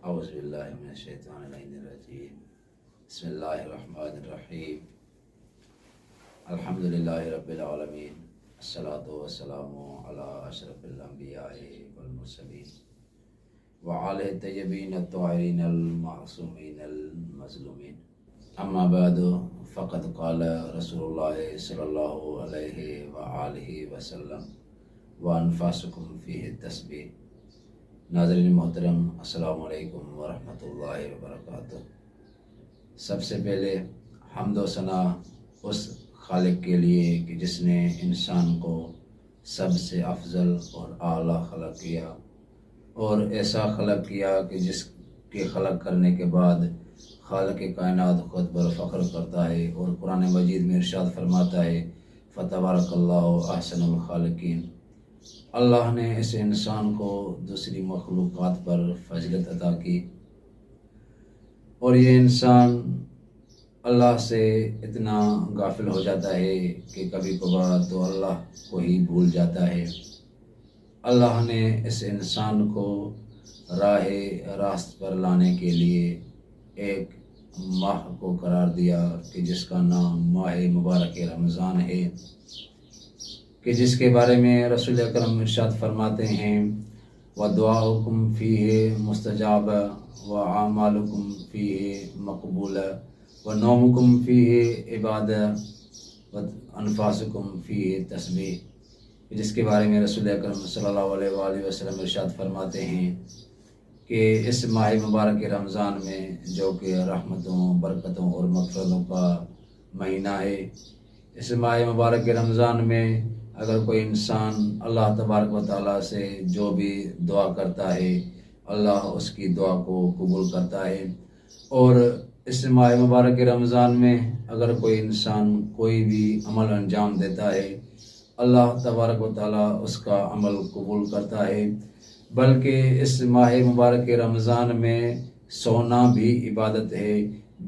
اعوذ باللہ من الشیطان الرجیم بسم اللہ الرحمن الرحیم الحمد للہ رب العالمین الصلاۃ والسلام علی اشرف الانبیاء والمرسلین وعلی الطیبین الطاہرین المعصومین المظلومین اما بعد فقد قال رسول اللہ صلی اللہ علیہ وآلہ وسلم وانفاسکم فیہ التسبیح۔ ناظرین محترم، السلام علیکم ورحمۃ اللہ وبرکاتہ۔ سب سے پہلے حمد و ثنا اس خالق کے لیے کہ جس نے انسان کو سب سے افضل اور اعلیٰ خلق کیا، اور ایسا خلق کیا کہ جس کے خلق کرنے کے بعد خالق کائنات خود پر فخر کرتا ہے، اور قرآن مجید میں ارشاد فرماتا ہے فتبارک اللہ احسن الخالقین۔ اللہ نے اس انسان کو دوسری مخلوقات پر فضیلت عطا کی، اور یہ انسان اللہ سے اتنا غافل ہو جاتا ہے کہ کبھی کبھار تو اللہ کو ہی بھول جاتا ہے۔ اللہ نے اس انسان کو راہ راست پر لانے کے لیے ایک ماہ کو قرار دیا کہ جس کا نام ماہ مبارک رمضان ہے، کہ جس کے بارے میں رسول اکرم ارشاد فرماتے ہیں وَدُعَاؤُكُمْ فِيهِ مُسْتَجَابٌ وَأَعْمَالُكُمْ فِيهِ مَقْبُولٌ وَنَوْمُكُمْ فِيهِ عِبَادَةٌ وَأَنفَاسُكُمْ فِيهِ تَسْبِيحٌ، جس کے بارے میں رسول اکرم صلی اللہ علیہ وآلہ وسلم ارشاد فرماتے ہیں کہ اس ماہ مبارک رمضان میں، جو کہ رحمتوں، برکتوں اور مغفرتوں کا مہینہ ہے، اس ماہ مبارک رمضان میں اگر کوئی انسان اللہ تبارک و تعالیٰ سے جو بھی دعا کرتا ہے، اللہ اس کی دعا کو قبول کرتا ہے۔ اور اس ماہ مبارک رمضان میں اگر کوئی انسان کوئی بھی عمل انجام دیتا ہے، اللہ تبارک و تعالیٰ اس کا عمل قبول کرتا ہے۔ بلکہ اس ماہ مبارک رمضان میں سونا بھی عبادت ہے،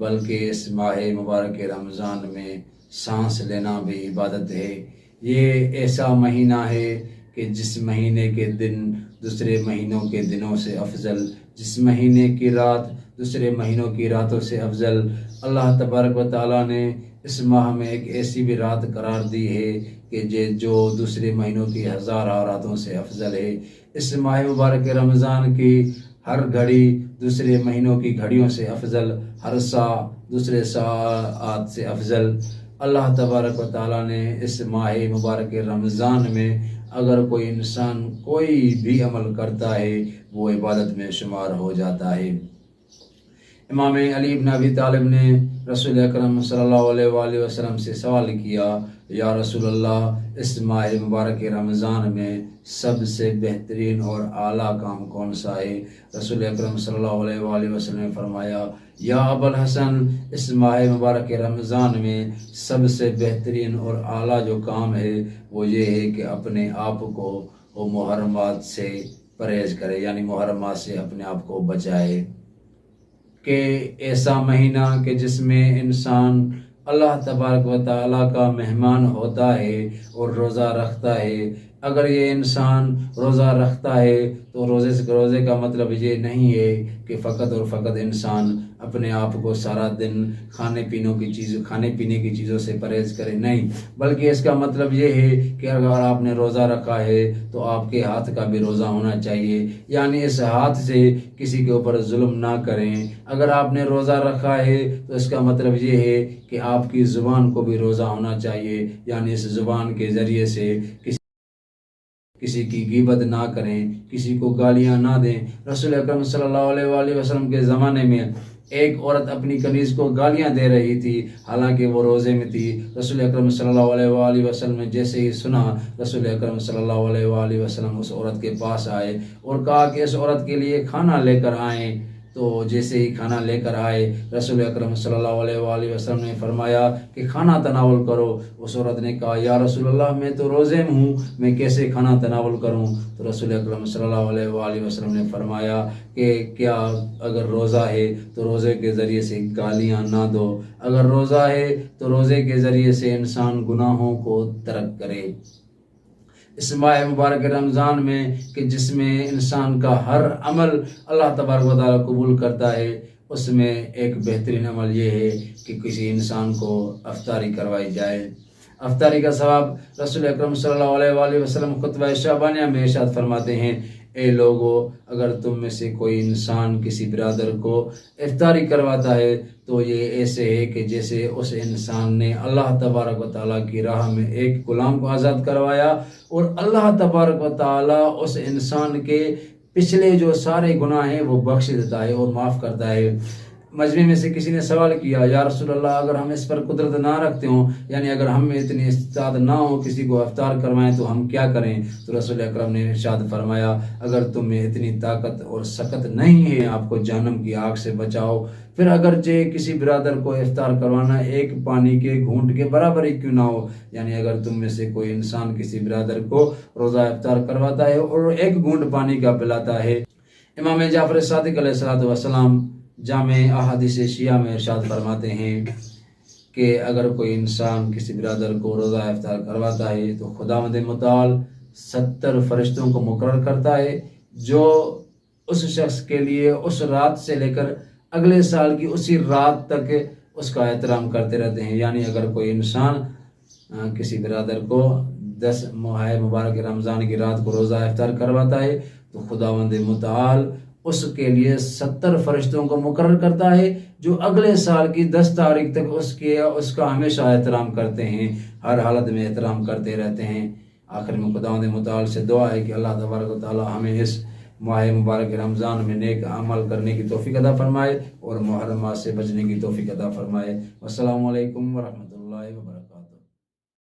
بلکہ اس ماہ مبارک رمضان میں سانس لینا بھی عبادت ہے۔ یہ ایسا مہینہ ہے کہ جس مہینے کے دن دوسرے مہینوں کے دنوں سے افضل، جس مہینے کی رات دوسرے مہینوں کی راتوں سے افضل، اللہ تبارک و تعالیٰ نے اس ماہ میں ایک ایسی بھی رات قرار دی ہے کہ جو دوسرے مہینوں کی ہزارہ راتوں سے افضل ہے۔ اس ماہ مبارک رمضان کی ہر گھڑی دوسرے مہینوں کی گھڑیوں سے افضل، ہر سا دوسرے ساعات سے افضل۔ اللہ تبارک و تعالیٰ نے اس ماہ مبارک رمضان میں اگر کوئی انسان کوئی بھی عمل کرتا ہے وہ عبادت میں شمار ہو جاتا ہے۔ امام علی بن ابی طالب نے رسول اکرم صلی اللہ علیہ وآلہ وسلم سے سوال کیا، یا رسول اللہ، اس ماہ مبارک رمضان میں سب سے بہترین اور اعلیٰ کام کون سا ہے؟ رسول اکرم صلی اللہ علیہ وآلہ وسلم نے فرمایا، یا ابو الحسن، اس ماہ مبارک رمضان میں سب سے بہترین اور اعلیٰ جو کام ہے وہ یہ ہے کہ اپنے آپ کو وہ محرمات سے پرہیز کرے، یعنی محرمات سے اپنے آپ کو بچائے۔ کہ ایسا مہینہ کہ جس میں انسان اللہ تبارک و تعالیٰ کا مہمان ہوتا ہے اور روزہ رکھتا ہے۔ اگر یہ انسان روزہ رکھتا ہے تو روزے کا مطلب یہ نہیں ہے کہ فقط اور فقط انسان اپنے آپ کو سارا دن کھانے پینے کی چیزوں سے پرہیز کرے، نہیں، بلکہ اس کا مطلب یہ ہے کہ اگر آپ نے روزہ رکھا ہے تو آپ کے ہاتھ کا بھی روزہ ہونا چاہیے، یعنی اس ہاتھ سے کسی کے اوپر ظلم نہ کریں۔ اگر آپ نے روزہ رکھا ہے تو اس کا مطلب یہ ہے کہ آپ کی زبان کو بھی روزہ ہونا چاہیے، یعنی اس زبان کے ذریعے سے کسی کی غیبت نہ کریں، کسی کو گالیاں نہ دیں۔ رسول اکرم صلی اللہ علیہ وآلہ وسلم کے زمانے میں ایک عورت اپنی کنیز کو گالیاں دے رہی تھی، حالانکہ وہ روزے میں تھی۔ رسول اکرم صلی اللہ علیہ وآلہ وسلم نے جیسے ہی سنا، رسول اکرم صلی اللہ علیہ وآلہ وسلم اس عورت کے پاس آئے اور کہا کہ اس عورت کے لیے کھانا لے کر آئیں۔ تو جیسے ہی کھانا لے کر آئے، رسول اکرم صلی اللہ علیہ وآلہ وسلم نے فرمایا کہ کھانا تناول کرو۔ اس عورت نے کہا، یا رسول اللہ، میں تو روزے میں ہوں، میں کیسے کھانا تناول کروں؟ تو رسول اکرم صلی اللہ علیہ وآلہ وسلم نے فرمایا کہ کیا اگر روزہ ہے تو روزے کے ذریعے سے گالیاں نہ دو، اگر روزہ ہے تو روزے کے ذریعے سے انسان گناہوں کو ترک کرے۔ اس ماہ مبارک رمضان میں کہ جس میں انسان کا ہر عمل اللہ تبارک و تعالیٰ قبول کرتا ہے، اس میں ایک بہترین عمل یہ ہے کہ کسی انسان کو افطاری کروائی جائے۔ افطاری کا ثواب رسول اکرم صلی اللہ علیہ وآلہ وسلم خطبہ شعبانیہ میں ارشاد فرماتے ہیں، اے لوگو، اگر تم میں سے کوئی انسان کسی برادر کو افطاری کرواتا ہے تو یہ ایسے ہے کہ جیسے اس انسان نے اللہ تبارک و تعالیٰ کی راہ میں ایک غلام کو آزاد کروایا، اور اللہ تبارک و تعالیٰ اس انسان کے پچھلے جو سارے گناہ ہیں وہ بخش دیتا ہے اور معاف کرتا ہے۔ مجمع میں سے کسی نے سوال کیا، یا رسول اللہ، اگر ہم اس پر قدرت نہ رکھتے ہوں، یعنی اگر ہم میں اتنی استطاعت نہ ہو کسی کو افطار کروائیں تو ہم کیا کریں؟ تو رسول اکرم نے ارشاد فرمایا، اگر تم میں اتنی طاقت اور سکت نہیں ہے آپ کو جہنم کی آگ سے بچاؤ، پھر اگرچہ کسی برادر کو افطار کروانا ایک پانی کے گھونٹ کے برابر ہی کیوں نہ ہو، یعنی اگر تم میں سے کوئی انسان کسی برادر کو روزہ افطار کرواتا ہے اور ایک گھونٹ پانی کا پلاتا ہے۔ امام جعفر صادق علیہ السلام جامع احادیث شیعہ میں ارشاد فرماتے ہیں کہ اگر کوئی انسان کسی برادر کو روزہ افطار کرواتا ہے تو خداوند متعال 70 فرشتوں کو مقرر کرتا ہے جو اس شخص کے لیے اس رات سے لے کر اگلے سال کی اسی رات تک اس کا احترام کرتے رہتے ہیں۔ یعنی اگر کوئی انسان کسی برادر کو 10 ماہ مبارک رمضان کی رات کو روزہ افطار کرواتا ہے تو خداوند متعال اس کے لیے 70 فرشتوں کو مقرر کرتا ہے جو اگلے سال کی 10 تاریخ تک اس کا ہمیشہ احترام کرتے ہیں، ہر حالت میں احترام کرتے رہتے ہیں۔ آخر میں خداوند متعال سے دعا ہے کہ اللہ تبارک و تعالی ہمیں اس ماہ مبارک رمضان میں نیک عمل کرنے کی توفیق عطا فرمائے اور محرمات سے بچنے کی توفیق عطا فرمائے۔ والسلام علیکم ورحمۃ اللہ وبرکاتہ۔